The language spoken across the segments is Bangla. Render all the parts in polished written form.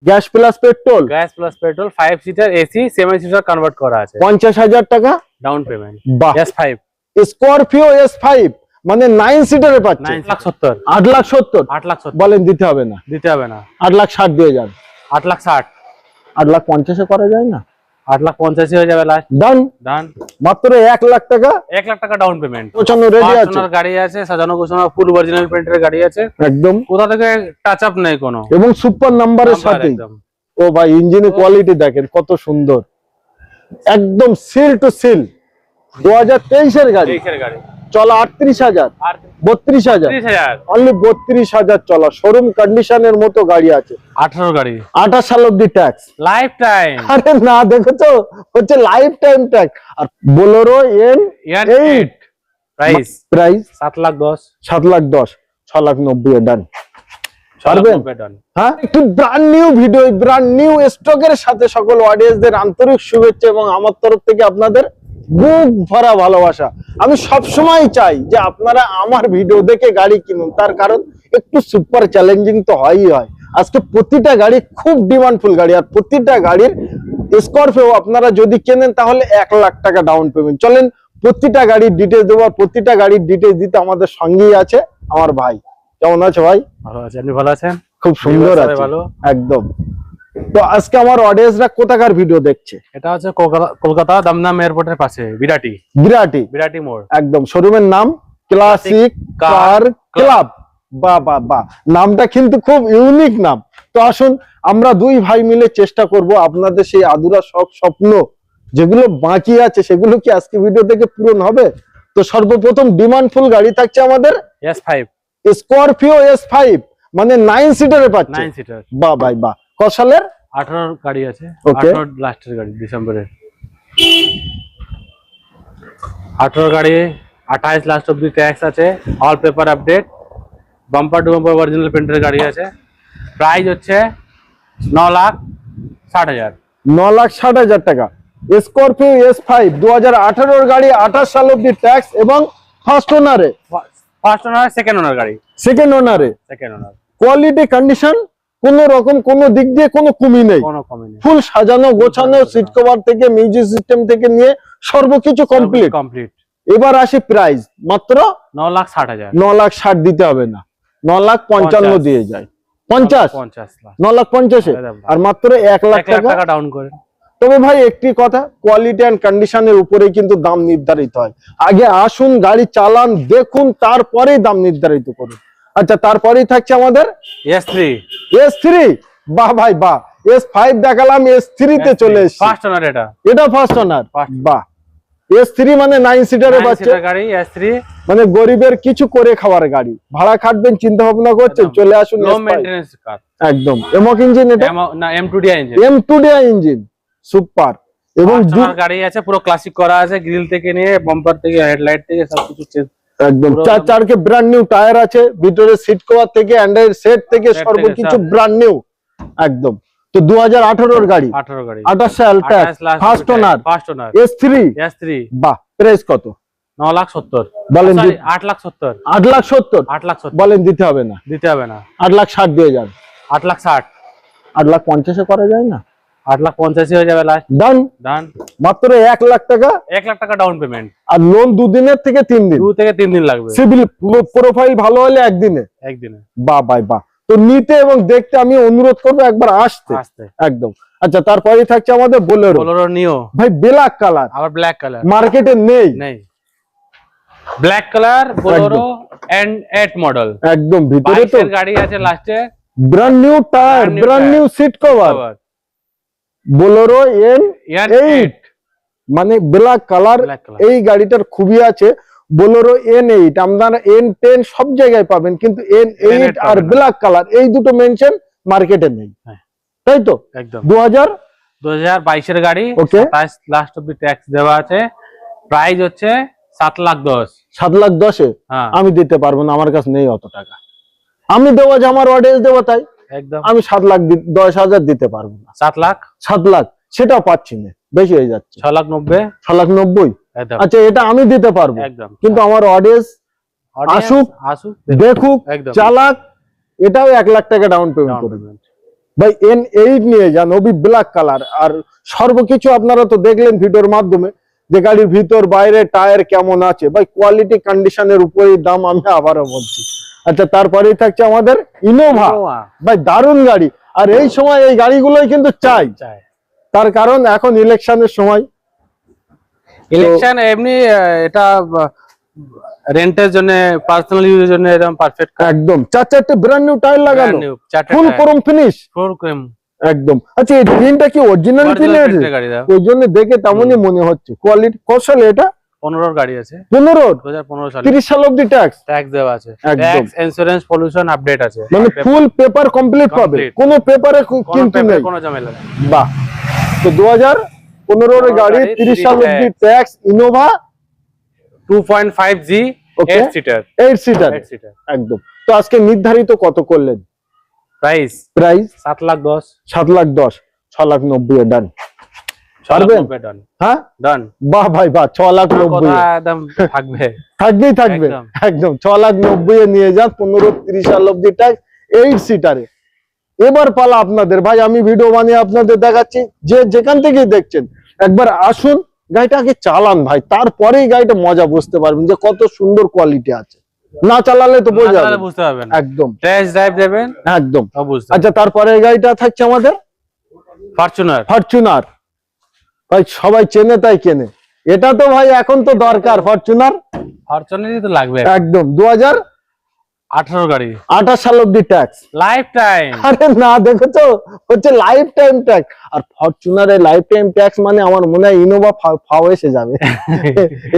Gas plus petrol, 5 seater AC 7 seater convert করা আছে। 50,000 টাকা ডাউন পেমেন্ট। বাহ। S5 স্করপিও S5 মানে 9 সিটারে পাচ্ছে 9,70,000 8,70,000 8,70,000 বলেন দিতে হবে না? দিতে হবে না। 8,60,000 দিয়ে যান। 8,60,000 8,50,000 করা যায় না? 8,50,000 হয়ে যাবে লাস্ট। ডান। ডান। মাত্র 1,00,000 টাকা 1,00,000 টাকা ডাউন পেমেন্ট। 95 রেডি আছে। ফরচুনার গাড়ি আছে, সাজানো গোছানো ফুল অরিজিনাল পেন্টের গাড়ি আছে একদম, কোথা থেকে টাচ আপ নেই কোনো, এবং সুপার নাম্বারের সাথে। একদম। ও ভাই ইঞ্জিনের কোয়ালিটি দেখেন কত সুন্দর, একদম সিল টু সিল। 2023 এর গাড়ি, 23 এর গাড়ি চলা 38,000 আর 32,000 30,000 অনলি 32,000 চলা, শোরুম কন্ডিশনের মতো গাড়ি আছে। 18 গাড়ি 28 সাল অব্দি ট্যাক্স। Life time. আরে না দেখো তো হচ্ছে লাইফ টাইম ট্যাক্স। আর বোলেরো N8 প্রাইস প্রাইস 7,10,000 7,10,000 6,90,000 ডান পারবেন? 7,90,000 হ্যাঁ, একটু brand new video, brand new স্টকের সাথে সকল অডিয়েন্সদের আন্তরিক শুভেচ্ছা এবং আমার তরফ থেকে আপনাদের বুক ভরা ভালোবাসা। আমি সব সময় চাই যে আপনারা আমার ভিডিও দেখে গাড়ি কিনুন, তার কারণ একটু সুপার চ্যালেঞ্জিং তো হয়ই হয়। আজকে প্রতিটা গাড়ি খুব ডিমান্ডফুল গাড়ি, আর প্রতিটা গাড়ির স্করপিও আপনারা যদি কেনেন তাহলে 1,00,000 টাকা ডাউন পেমেন্ট। চলেন প্রতিটা গাড়ির ডিটেলস দেবো, আর প্রতিটা গাড়ির ডিটেলস দিতে আমাদের সঙ্গেই আছে আমার ভাই। কেমন আছে ভাই? ভালো আছে, আপনি ভালো আছেন? খুব সুন্দর আছে, ভালো একদম। তো আজকে আমার অডিয়েন্সরা কোথাকার ভিডিও দেখছে? এটা হচ্ছে কলকাতা দমদম এয়ারপোর্টের পাশে বিরাটি বিরাটি মোড়। একদম, শোরুমের নাম ক্লাসিক কার ক্লাব। বাহ বাহ বাহ, নামটা কিন্তু খুব ইউনিক নাম। তো আসুন আমরা দুই ভাই মিলে চেষ্টা করব আপনাদের সেই আদুরা সব স্বপ্ন যেগুলো বাকি আছে সেগুলো কি আজকে ভিডিও থেকে পূরণ হবে। তো সর্বপ্রথম ডিমান্ডফুল গাড়ি থাকছে আমাদের S5 স্করপিও S5 মানে 9 সিটারে পাচ্ছে। 9 সিটার। বাহ ভাই বাহ। কত সালের? 18 গাড়ি আছে। Okay. 18 লাস্টের গাড়ি ডিসেম্বরের। 18 গাড়ি 28 লাস্ট অবধি ট্যাক্স আছে, all paper update, bumper to bumper original পেন্টের গাড়ি আছে। প্রাইস হচ্ছে 9,60,000 9,60,000 টাকা। স্করপিও S5 2018 গাড়ি, 28 সাল অবধি ট্যাক্স এবং ফার্স্ট ওনারে, ফার্স্ট ওনার সেকেন্ড ওনার গাড়ি, সেকেন্ড ওনারে। সেকেন্ড ওনার কোয়ালিটি কন্ডিশন কোনো রকম কোনো দিক দিয়ে কোনো কমি নেই, কোনো কমি নেই, ফুল সাজানো গোছানো, সিট কভার থেকে মিউজিক সিস্টেম থেকে নিয়ে সর্বকিছু কমপ্লিট। এবার আসি প্রাইস, মাত্র 9,60,000 9,60,000 দিতে হবে না, 9,55,000 দিয়ে যায়। 50 9,50,000 আর মাত্র 1,00,000 টাকা ডাউন করে। তবে ভাই একটি কথা, কোয়ালিটি এন্ড কন্ডিশনের উপরে কিন্তু দাম নির্ধারিত হয়। আগে আসুন গাড়ি চালান দেখুন, তারপরেই দাম নির্ধারিত করুন। আচ্ছা, তারপরেই থাকছে আমাদের S3। বাহ ভাই বাহ, S5 দেখালাম, S3 তে চলে এসেছি। ফার্স্ট ওনার এটা ফার্স্ট ওনার। বাহ, S3 মানে 9 সিটারে পাচ্ছে গাড়ি। S3 মানে গরিবের কিছু করে খাওয়ার গাড়ি, ভাড়া খাটবেন চিন্তা ভাবনা করছেন, চলে আসুন। লো মেইনটেনেন্স কার, একদম এমক ইঞ্জিন, এটা না M2DI engine, M2DI engine, super. এবং গাড়ি আছে পুরো ক্লাসিক করা আছে, গ্রিল থেকে নিয়ে বাম্পার থেকে হেডলাইট থেকে সবকিছু চেঞ্জ একদম। চারকে ব্র্যান্ড নিউ টায়ার আছে, ভিতরে সিট কভার থেকে অ্যান্ড্রয়েড সেট থেকে সর্বকিছু ব্র্যান্ড নিউ একদম। তো 2018 গাড়ি, 28 সাল ট্যাক্স, ফার্স্ট ওনার, S3। বাহ, প্রাইস কত? 9,70,000 বলেন। 8,70,000 8,70,000 বলেন দিতে হবে না? দিতে হবে না। 8,60,000 দিয়ে যান। 8,60,000 8,50,000 করা যায় না? 8,85,000 হয়ে যাবে লাস্ট। ডান। ডান। মাত্র 1,00,000 টাকা, 1,00,000 টাকা ডাউন পেমেন্ট। আর লোন 2 দিনের থেকে 3 দিন, 2 থেকে 3 দিন লাগবে। সিভিল প্রোফাইল ভালো হলে একদিনে। বাহ ভাই বাহ। তো নিতে এবং দেখতে আমি অনুরোধ করবো একবার আসতে একদম। আচ্ছা, তারপরে থাকছে আমাদের বোলেরো নিও ভাই, ব্ল্যাক কালার, আবার ব্ল্যাক কালার মার্কেটে নেই, black colour Bolero N8 model একদম। ভিতরে তো গাড়ি আছে, লাস্টে brand new tyre, brand new seat cover, Bolero N8 মানে ব্ল্যাক কালার। এই গাড়িটার খুবই আছে বোলেরো N8, আপনারা N10 সব জায়গায় পাবেন, কিন্তু N8 আর ব্ল্যাক কালার এই দুটো মেনশন মার্কেটে নেই, তাই তো? একদম। 2022 এর গাড়ি, 27 লাস্ট অফ দি ট্যাক্স দেওয়া আছে। প্রাইস হচ্ছে 7,10,000। 7,10,000 আমি দিতে পারবো না, আমার কাছে নেই অত টাকা। আমি দেবো যে আমার অডিয়েন্স দেবো, তাই একদম আমি 7,10,000 দিতে পারবো না। 7 লাখ সেটাও পাচ্ছি না, বেশি হয়ে যাচ্ছে। 6,90,000। আচ্ছা, এটা আমি দিতে পারবো, কিন্তু আমার অডিয়েন্স আসুক দেখুক চালাক, এটাও 1,00,000 টাকা ডাউন পেমেন্ট করবে। ভাই N8 নিয়ে যান, ওবি ব্ল্যাক কালার। আর সর্বকিছু আপনারা তো দেখলেন ভিডিওর মাধ্যমে যে গাড়ির ভিতর বাইরে টায়ার কেমন আছে। ভাই কোয়ালিটি কন্ডিশনের উপরেই দাম, আমি আবারও বলছি। আচ্ছা, তারপরেই থাকছে আমাদের ইনোভা। ভাই দারুণ গাড়ি, আর এই সময় এই গাড়িগুলোই কিন্তু চাই। তার কারণ এখন ইলেকশনের সময়, ইলেকশন এমনি এটা রেন্টের জন্য, পার্সোনাল ইউজের জন্য একদম পারফেক্ট। একদম 4-4টে ব্র্যান্ড নিউ টায়ার লাগানো, ফুল ক্রোম ফিনিশ, ফুল ক্রোম একদম। আচ্ছা, এই টিনটা কি অরিজিনাল টিনের? ওই জন্য দেখে তেমনই মনে হচ্ছে। কোয়ালিটি কত সালে এটা? 15 গাড়ি আছে। 15? 2015 সালে। 30 সাল অবধি ট্যাক্স দেওয়া আছে। ট্যাক্স, ইন্স্যুরেন্স, পলিউশন আপডেট আছে। মানে ফুল পেপার কমপ্লিট পাবে, কোনো পেপারে কিন্তু নেই, কোনো ঝামেলা নেই। বাহ। তো 2015 এর গাড়ি, 30 সাল অবধি tax, Innova 2.5G 8 seater. 8 seater একদম। তো আজকে নির্ধারিত কত করলেন প্রাইস? 7,10,000। 7,10,000, 6,90,000 ডান। পারবেন? হ্যাঁ ডান। বাহ ভাই বাহ, 6,90,000 একদম থাকবে, থাকবে একদম। 6,90,000 নিয়ে যান, 15-30 সাল অবধি ট্যাক্স, 8 সিটারে। এবার পালা আপনাদের। ভাই আমি ভিডিও বানিয়ে আপনাদের দেখাচ্ছি, যে যেখান থেকেই দেখছেন একবার আসুন, গাড়িটা আগে চালান ভাই, তারপরেই গাড়িটা মজা বুঝতে পারবেন যে কত সুন্দর কোয়ালিটি আছে। না চালালে তো বুঝতে পারবেন একদম। টেস্ট ড্রাইভ দেবেন একদম। অবশ্যই। আচ্ছা, তারপরে এই গাড়িটা থাকছে আমাদের ফরচুনার। ভাই সবাই চেনে তাই কেনে, এটা তো ভাই এখন তো দরকার। ফরচুনারই তো লাগবে একদম। 2018 গাড়ি, 28 সাল অবধি ট্যাক্স, লাইফ টাইম। আরে না, দেখেছো, হচ্ছে লাইফ টাইম ট্যাক্স। আর ফরচুনারে লাইফ টাইম ট্যাক্স মানে আমার মনে হয় ইনোভা ফাও এসে যাবে,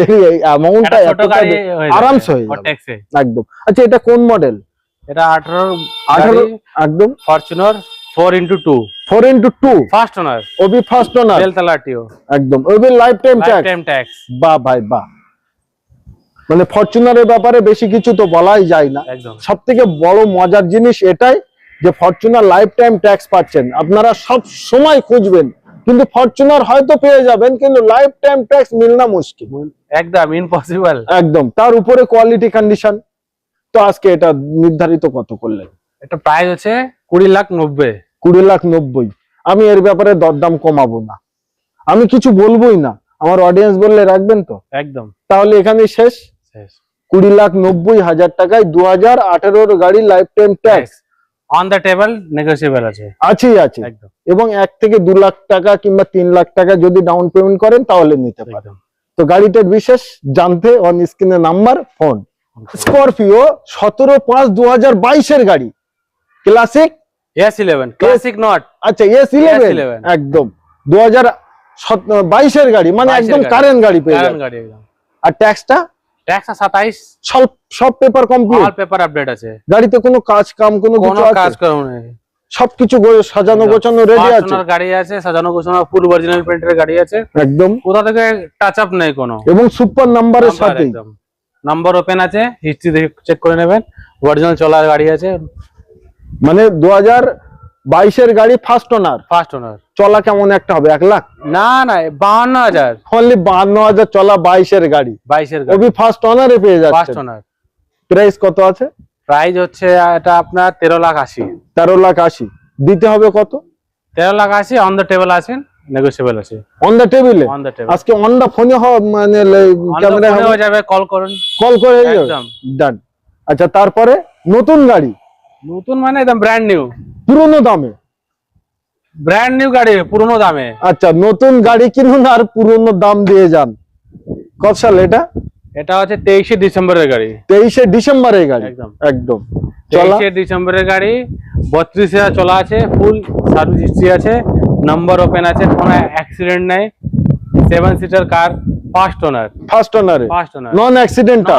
এই অ্যামাউন্টটা আরামসে হয়ে যাবে একদম। আচ্ছা, এটা কোন মডেল? এটা 18 একদম। ফরচুনার 4x2 ফার্স্ট ওনার, ওবি ফার্স্ট ওনার, বেলতালাটিও একদম। ওবি লাইফ টাইম ট্যাক্স। বাহ ভাই বাহ। মানে ফরচুনারের ব্যাপারে বেশি কিছু তো বলাই যায় না। সবথেকে বড় মজার জিনিস এটাই যে ফরচুনার লাইফ টাইম ট্যাক্স পাচ্ছেন। আপনারা সব সময় খুঁজবেন, কিন্তু ফরচুনার হয়তো পেয়ে যাবেন, কিন্তু লাইফ টাইম ট্যাক্স মিলনা মুশকিল, একদম ইম্পসিবল একদম। তার উপরে কোয়ালিটি কন্ডিশন। তো আজকে এটা নির্ধারিত কত করলেন? এটা প্রাইস হচ্ছে 20,90,000। 20,90,000। আমি এর ব্যাপারে দরদাম কমাবো না, আমি কিছু বলবোই না। আমার অডিয়েন্স বললে রাখবেন তো? একদম। তাহলে এখানে শেষ। 20,90,000 টাকায় 2018 গাড়ি, life time tax on the table, negotiable আছে। আছে এবং 1 থেকে 2 লাখ টাকা কিংবা 3 লাখ টাকা যদি ডাউন পেমেন্ট করেন তাহলে নিতে পারেন। তো গাড়িটার বিশেষ জানতে অন স্ক্রিনে নাম্বার, ফোন। স্করপিও 17/5/2022 এর গাড়ি, ক্লাসিক S11, ক্লাসিক নট। আচ্ছা, S11 একদম 2022 এর গাড়ি, মানে একদম কারেন্ট গাড়ি পেয়ে যাবেন। আর ট্যাক্সটা 27। সব paper complete, all paper update আছে। গাড়িতে কোনো কাজ কাম কোনো কিছু আছে? কাজ কাম নেই, সবকিছু সাজানো গোছানো রেডি আছে। গাড়ি আছে সাজানো গোছানো, ফুল অরিজিনাল পেন্টের গাড়ি আছে একদম। কোথা থেকে টাচ আপ নেই কোনো, এবং সুপার নাম্বারের সাথে একদম। নাম্বার ওপেন আছে, হিস্ট্রি দেখে চেক করে নেবেন। অরিজিনাল চলার গাড়ি আছে। মানে 2022 এর গাড়ি, ফার্স্ট ওনার। চলা কেমন একটা হবে? 1 লাখ? না 52,000, অনলি 52,000 চলা 22 এর গাড়ি। ওবি ফার্স্ট ওনারে পেয়ে যাচ্ছে। প্রাইস কত আছে? প্রাইস হচ্ছে এটা আপনার 13,80,000। 13,80,000 দিতে হবে কত? 13,80,000 অন দ্য টেবল আছেন, নেগোশিয়েবল আছে। অন দ্য টেবিলে? আজকে অন দ্য ফোনে মানে ক্যামেরা হয়ে যাবে, কল করুন, কল করে একদম ডান। আচ্ছা, তারপরে নতুন গাড়ি, নতুন মানে একদম ব্র্যান্ড নিউ, পুরনো দামে। ব্র্যান্ড নিউ গাড়ি পুরনো দামে। আচ্ছা, নতুন গাড়ি কিনুন আর পুরনো দাম দিয়ে যান। কত সাল এটা? এটা হচ্ছে 23শে ডিসেম্বরের গাড়ি। 23শে ডিসেম্বরের গাড়ি একদম। 23শে ডিসেম্বরের গাড়ি, 32,000 চলা আছে, ফুল সার্ভিস হিস্ট্রি আছে, নাম্বার ওপেন আছে, কোনো অ্যাক্সিডেন্ট নাই, 7 সিটার কার, ফার্স্ট ওনার। নন অ্যাক্সিডেন্টাল।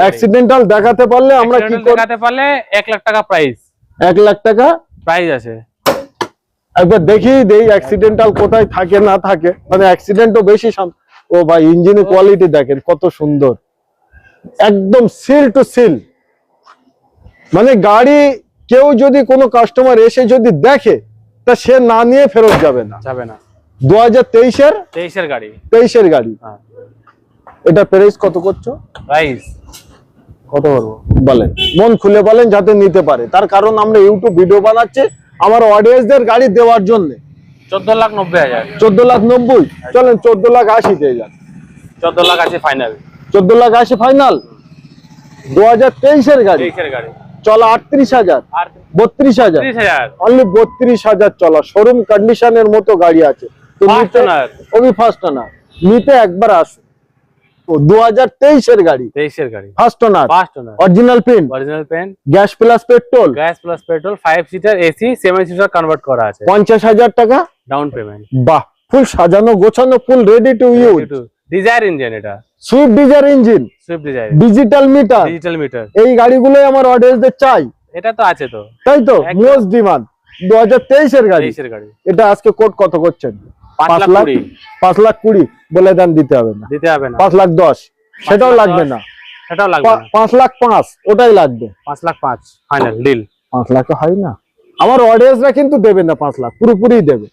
অ্যাক্সিডেন্টাল দেখাতে পারলে আমরা কি দেখাতে পারলে 1 লাখ টাকা প্রাইস। 1 লাখ টাকা প্রাইস আছে। একবার দেখিয়ে দেই অ্যাক্সিডেন্টাল কোথায় থাকে না থাকে, মানে অ্যাক্সিডেন্টও বেশি। ও ভাই, ইঞ্জিনের কোয়ালিটি দেখেন কত সুন্দর, একদম সিল টু সিল। মানে গাড়ি কেউ যদি কোনো কাস্টমার এসে যদি দেখে, তা সে না নিয়ে ফেরত যাবে না। 2023 এর গাড়ি। এটা প্রাইস কত করছো? প্রাইস কত বলবো বলেন, মন খুলে বলেন, যাতে নিতে পারে। তার কারণ আমরা ইউটিউব ভিডিও বানাচ্ছি, আমার অডিয়েন্সদের গাড়ি দেওয়ার জন্য। 14,90,000। 14,90,000, চলেন 14,80,000 দিয়ে যান। 14,80,000 ফাইনাল। 14,80,000 ফাইনাল। 2023-এর গাড়ি, 23 এর গাড়ি চলা 38,000, আর 32,000, 30,000 অনলি 32,000 চলা, শোরুম কন্ডিশনের মতো গাড়ি আছে। তো First owner। ওবি ফার্স্ট ওনার, নিতে একবার আসুন। 2023-এর গাড়ি, 23 এর গাড়ি first owner, first owner, original print, original pen, gas plus petrol, gas plus petrol, 5 seater AC, 7 seater convert করা আছে। 50,000 টাকা ডাউন পেমেন্ট। বাহ, ফুল সাজানো গোছানো, full ready to use. Dzire engine, এটা Swift Dzire engine, Swift Dzire, digital meter. Digital meter. এই গাড়িগুলোই আমার অডিয়েন্সদের চাই, এটা তো আছে তো, তাই তো? একদম। মোস্ট ডিমান্ড 2023-এর গাড়ি। 23 এর গাড়ি। এটা আজকে কোট কত করছেন? 5,20,000 5,20,000 বলে দেন, দিতে হবে না। দিতে হবে না। 5,10,000 সেটাও 5,10,000 লাগবে না। সেটাও লাগবে না। 5,05,000 ওটাই লাগবে। 5,05,000 ফাইনাল ডিল। 5,00,000 হয় না? আমার অডিয়েন্সরা কিন্তু দেবে না 5,00,000, পুরোপুরি দেবে।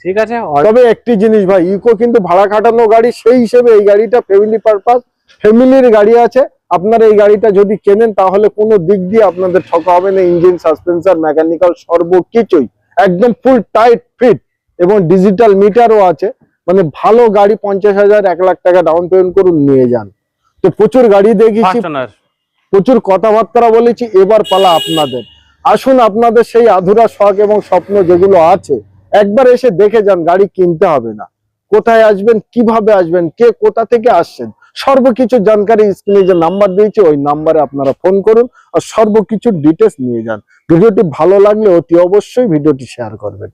ঠিক আছে। তবে একটি জিনিস ভাই, ইকো কিন্তু ভাড়া খাটানো গাড়ি, সেই হিসেবে এই গাড়িটা ফ্যামিলি পারপাস, ফ্যামিলির গাড়ি আছে। আপনারা এই গাড়িটা যদি কেনেন তাহলে কোনো দিক দিয়ে আপনাদের ঠকা হবে না। ইঞ্জিন, সাসপেন্সার, মেকানিক্যাল সর্বকিছুই একদম ফুল টাইট ফিট, এবং ডিজিটাল মিটারও আছে। মানে ভালো গাড়ি, 50,000, 1,00,000 টাকা ডাউন পেমেন্ট করুন, নিয়ে যান। তো প্রচুর গাড়ি দেখেছি, ফার্স্ট ওনার। প্রচুর কথাবার্তা বলেছি, এবার পালা আপনাদের। আসুন, আপনাদের সেই আধুরা শখ এবং স্বপ্ন যেগুলো আছে একবার এসে দেখে যান। গাড়ি কিনতে হবে না। কোথায় আসবেন, কিভাবে আসবেন, কে কোথা থেকে আসছেন, সর্বকিছু জানকারি স্ক্রিনে যে নাম্বার দিয়েছি ওই নাম্বারে আপনারা ফোন করুন আর সর্বকিছু ডিটেলস নিয়ে যান। ভিডিওটি ভালো লাগলে অতি অবশ্যই ভিডিওটি শেয়ার করবেন।